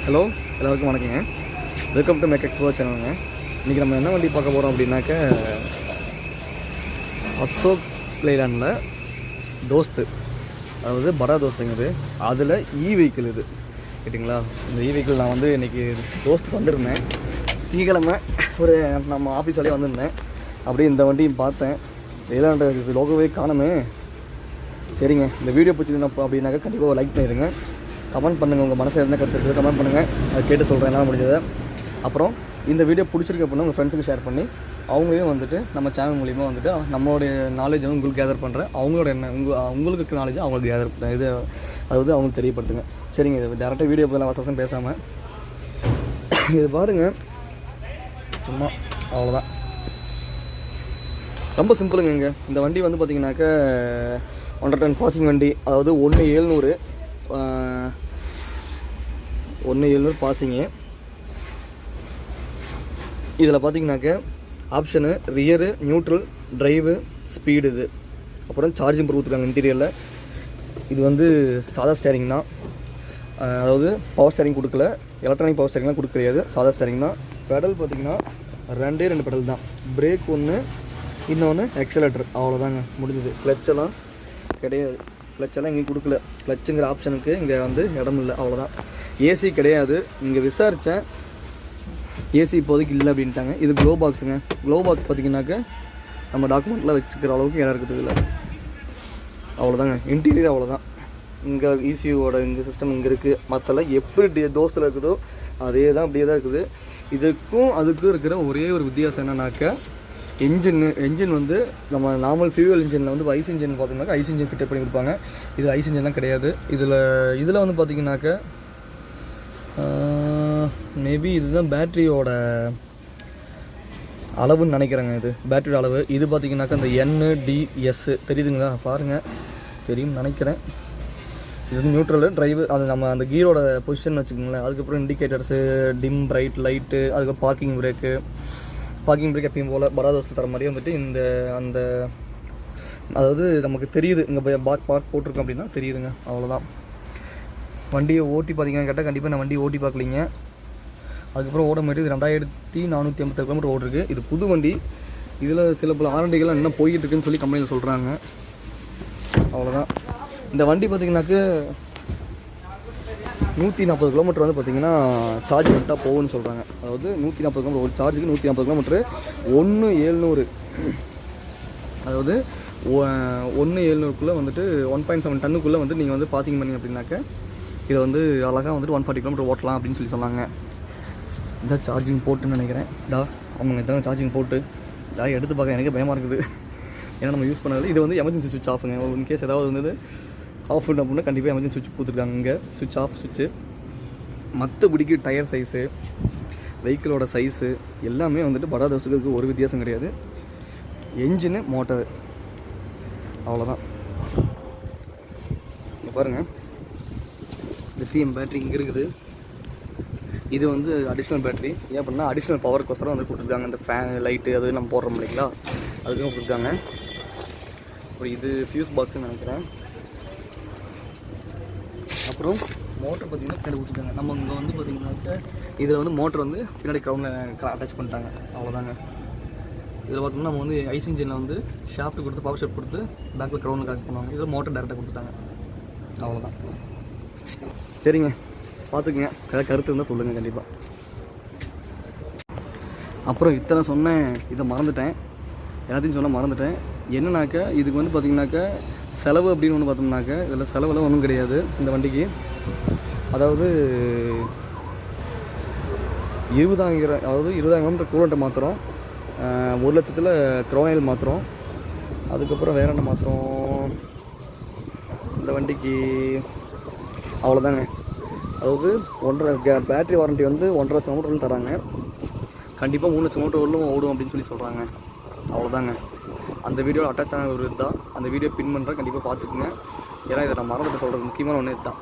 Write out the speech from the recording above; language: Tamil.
ஹலோ, எல்லாருக்கும் வணக்கங்க. வெல்கம் டு மேக் எக்ஸ்ப்ளோர் சேனலுங்க. இன்றைக்கி நம்ம என்ன வண்டி பார்க்க போகிறோம் அப்படின்னாக்க அசோக் லேலாண்டில் தோஸ்து, அதாவது படா தோஸ்துங்கிறது. அதில் வெஹிக்கிள் இது கேட்டிங்களா. இந்த வெஹிக்கிள் நான் வந்து இன்றைக்கி தோஸ்துக்கு வந்திருந்தேன். திங்கக்கிழமை ஒரு நம்ம ஆஃபீஸ் வேலையே வந்திருந்தேன். அப்படியே இந்த வண்டியும் பார்த்தேன். லேலாண்டு லோகோவே காணுமே. சரிங்க, இந்த வீடியோ பிடிச்சிருந்தா அப்படின்னாக்கா கண்டிப்பாக லைக் பண்ணிடுங்க. கமெண்ட் பண்ணுங்கள், உங்கள் மனசில் என்ன கருத்து இருக்குது கமெண்ட் பண்ணுங்கள். அதை கேட்டு சொல்கிறேன் எல்லாம் முடிஞ்சதை. அப்புறம் இந்த வீடியோ பிடிச்சிருக்கு அப்படின்னா உங்கள் ஃப்ரெண்ட்ஸுக்கு ஷேர் பண்ணி அவங்களையும் வந்துட்டு நம்ம சேனல் மூலிமா வந்துட்டு நம்மளுடைய நாலேஜ் வந்து உங்களுக்கு கேதர் பண்ணுறேன். அவங்களோட என்ன உங்களுக்கு நாலேஜ் அவங்களுக்கு கேதர் இது அதாவது அவங்களுக்கு தெரியப்படுத்துங்க. சரிங்க, இது டேரெக்டாக வீடியோ போய் வசம் பேசாமல் இது பாருங்கள். சும்மா அவ்வளோதான், ரொம்ப சிம்பிளுங்க. இங்கே இந்த வண்டி வந்து பார்த்திங்கனாக்கா 100 டன் பாசிங் வண்டி, அதாவது 1700 பாசிங்கு. இதில் பார்த்தீங்கன்னாக்க option rear, neutral, drive, speed. இது அப்புறம் சார்ஜிங் கொடுத்துருக்காங்க இன்டீரியரில். இது வந்து சாதா ஸ்டேரிங் தான், அதாவது பவர் ஸ்டேரிங் கொடுக்கல, எலக்ட்ரானிக் பவர் ஸ்டேரிங்லாம் கொடுக்க கிடையாது, சாதா ஸ்டேரிங் தான். பெடல் பார்த்திங்கன்னா 2 பெடல் தான். பிரேக் ஒன்று, இன்னொன்று எக்ஸலேட்டர், அவ்வளோதாங்க, முடிஞ்சது. கிளச்செல்லாம் கிடையாது, கிளச்செல்லாம் இங்கே கொடுக்கல. கிளச்சுங்கிற ஆப்ஷனுக்கு இங்கே வந்து இடம் இல்லை, அவ்வளோதான். ஏசி கிடையாது. இங்கே விசாரித்தேன், ஏசி இப்போதைக்கு இல்லை அப்படின்ட்டாங்க. இது க்ளோ பாக்ஸுங்க. க்ளோ பாக்ஸ் பார்த்திங்கனாக்க நம்ம டாக்குமெண்ட்லாம் வச்சுக்கிற அளவுக்கு இடம் இருக்குது இல்லை, அவ்வளோதாங்க. இன்டீரியர் அவ்வளோதான். இங்கே இசியூவோட இந்த சிஸ்டம் இங்கே இருக்குது. மற்றெல்லாம் எப்படி தோஸ்தில் இருக்குதோ அதே தான், அப்படியே தான் இருக்குது. இதுக்கும் அதுக்கும் இருக்கிற ஒரே ஒரு வித்தியாசம் என்னன்னாக்கா என்ஜின் வந்து நம்ம நார்மல் ஃபியூவல் இன்ஜினில் வந்து ஐஸ் இன்ஜின் பார்த்தீங்கன்னாக்கா ஐஸ் இன்ஜின் ஃபிட் பண்ணி கொடுப்பாங்க. இது ஐஸ் இன்ஜின்லாம் கிடையாது. இதில் வந்து பார்த்திங்கனாக்கா மேபி இதுதான் பேட்ரியோட அளவுன்னு நினைக்கிறேங்க. இது பேட்டரியோட அளவு. இது பார்த்திங்கனாக்கா இந்த NDS தெரியுதுங்களா, பாருங்கள், தெரியும்னு நினைக்கிறேன். இது வந்து நியூட்ரலு, ட்ரைவு, அது நம்ம அந்த கீரோட பொசிஷன் வச்சுக்கோங்களேன். அதுக்கப்புறம் இண்டிகேட்டர்ஸு, டிம் பிரைட் லைட்டு, அதுக்கப்புறம் பார்க்கிங் பிரேக் எப்பயும் போல் பராதோஸ்தில் தர மாதிரியே வந்துட்டு அந்த அதாவது நமக்கு தெரியுது. இங்கே பார்க் போட்டிருக்கோம் அப்படின்னா தெரியுதுங்க, அவ்வளோதான். வண்டியை ஓட்டி பார்த்தீங்கன்னா கேட்டால் கண்டிப்பாக நான் வண்டி ஓட்டி பார்க்கலிங்க. அதுக்கப்புறம் ஓடமேட்டு இது 2457 கிலோமீட்டர் ஓடிருக்கு. இது புது வண்டி. இதில் சில பல ஆரண்டிகள்லாம் இன்னும் போய்கிட்டு இருக்குன்னு சொல்லி கம்பெனியில் சொல்கிறாங்க, அவ்வளோதான். இந்த வண்டி பார்த்திங்கனாக்க 140 கிலோமீட்டர் வந்து பார்த்திங்கன்னா சார்ஜ் பண்ணிட்டா போகும்னு சொல்கிறாங்க. அதாவது 140 கிலோமீட்டர், ஒரு சார்ஜுக்கு 140 கிலோமீட்டரு. 1700, அதாவது 1700க்குள்ளே வந்துட்டு 1.7 டன்னுக்குள்ளே வந்து நீங்கள் வந்து பாசிங் பண்ணி அப்படின்னாக்க இதை வந்து அழகாக வந்துட்டு 140 கிலோமீட்டர் ஓட்டலாம் அப்படின்னு சொல்லி சொன்னாங்க. இதான் சார்ஜிங் போட்டுன்னு நினைக்கிறேன். ஆமாங்க, இதான் சார்ஜிங் போட்டு. எடுத்து பார்க்க எனக்கு பயமாக இருக்குது, ஏன்னா நம்ம யூஸ் பண்ணதில்லை. இது வந்து எமர்ஜென்சி சுவிட்ச் ஆஃபுங்க. இன்கேஸ் ஏதாவது வந்து ஆஃப் பண்ண அப்படின்னா கண்டிப்பாக எமர்ஜென்சி சுவிட்ச் கொடுத்துருக்காங்க. இங்கே சுவிட்ச் ஆஃப் சுவிட்சு. மற்றபடிக்கு டயர் சைஸு, வெஹிக்கிளோட சைஸு எல்லாமே வந்துட்டு படா தோஸ்துக்கு ஒரு வித்தியாசம் கிடையாது. என்ஜினு, மோட்டரு, அவ்வளோதான். இங்கே பாருங்கள், லித்தியம் பேட்ரி இங்கே இருக்குது. இது வந்து அடிஷ்னல் பேட்ரி. ஏன் அப்படின்னா அடிஷ்னல் பவருக்கோசரம் வந்து கொடுத்துருக்காங்க. இந்த ஃபேன் லைட்டு அது நம்ம போடுறோம் இல்லைங்களா, அதுக்கும் கொடுத்துருக்காங்க. அப்புறம் இது ஃபியூஸ் பாக்ஸ்ன்னு நினைக்கிறேன். அப்புறம் மோட்டர் பார்த்திங்கன்னா பின்னாடி கொடுத்துருக்காங்க. நம்ம இங்கே வந்து பார்த்திங்கனாக்கா இதில் வந்து மோட்டர் வந்து பின்னாடி க்ரௌண்டில் அட்டாச் பண்ணிட்டாங்க, அவ்வளோதாங்க. இதில் பார்த்தோம்னா நம்ம வந்து ஐஸ் இன்ஜினில் வந்து ஷாஃப்ட் கொடுத்து பவர் ஷாஃப்ட் கொடுத்து பேக்கில் க்ரௌண்டில் கனெக்ட் பண்ணுவாங்க. இதில் மோட்டர் டேரெக்டாக கொடுத்துட்டாங்க, அவ்வளோதான். சரிங்க, பார்த்துக்குங்க. ஏதாவது கருத்து இருந்தால் சொல்லுங்கள் கண்டிப்பாக. அப்புறம் இத்தனை சொன்னேன், இதை மறந்துட்டேன், எல்லாத்தையும் சொன்னால் மறந்துட்டேன். என்னன்னாக்கா இதுக்கு வந்து பார்த்திங்கனாக்கா செலவு அப்படின்னு ஒன்று பார்த்தோம்னாக்கா இதில் செலவெல்லாம் ஒன்றும் கிடையாது இந்த வண்டிக்கு. அதாவது 20,000 கிலோமீட்டர் கூலண்ட்டை மாற்றுறோம், 1 லட்சத்தில் க்ரோனைல் மாற்றுறோம். அதுக்கப்புறம் வேறு என்ன மாற்றுறோம் இந்த வண்டிக்கு, அவ்வளோதாங்க. அதாவது 1.5 பேட்ரி வாரண்ட்டி வந்து 1.5 லட்சம் கிலோமீட்டர் தராங்க. கண்டிப்பாக 3 லட்சம் கிலோமீட்டர் ஓடும் அப்படின்னு சொல்லி சொல்கிறாங்க, அவ்வளோதாங்க. அந்த வீடியோ அட்டாச் ஆன ஒரு இதுதான். அந்த வீடியோ பின் பண்ணுறேன், கண்டிப்பாக பார்த்துக்குங்க. ஏன்னா இதை நான் மறந்துட்டு சொல்கிறது முக்கியமான ஒன்று இதுதான்.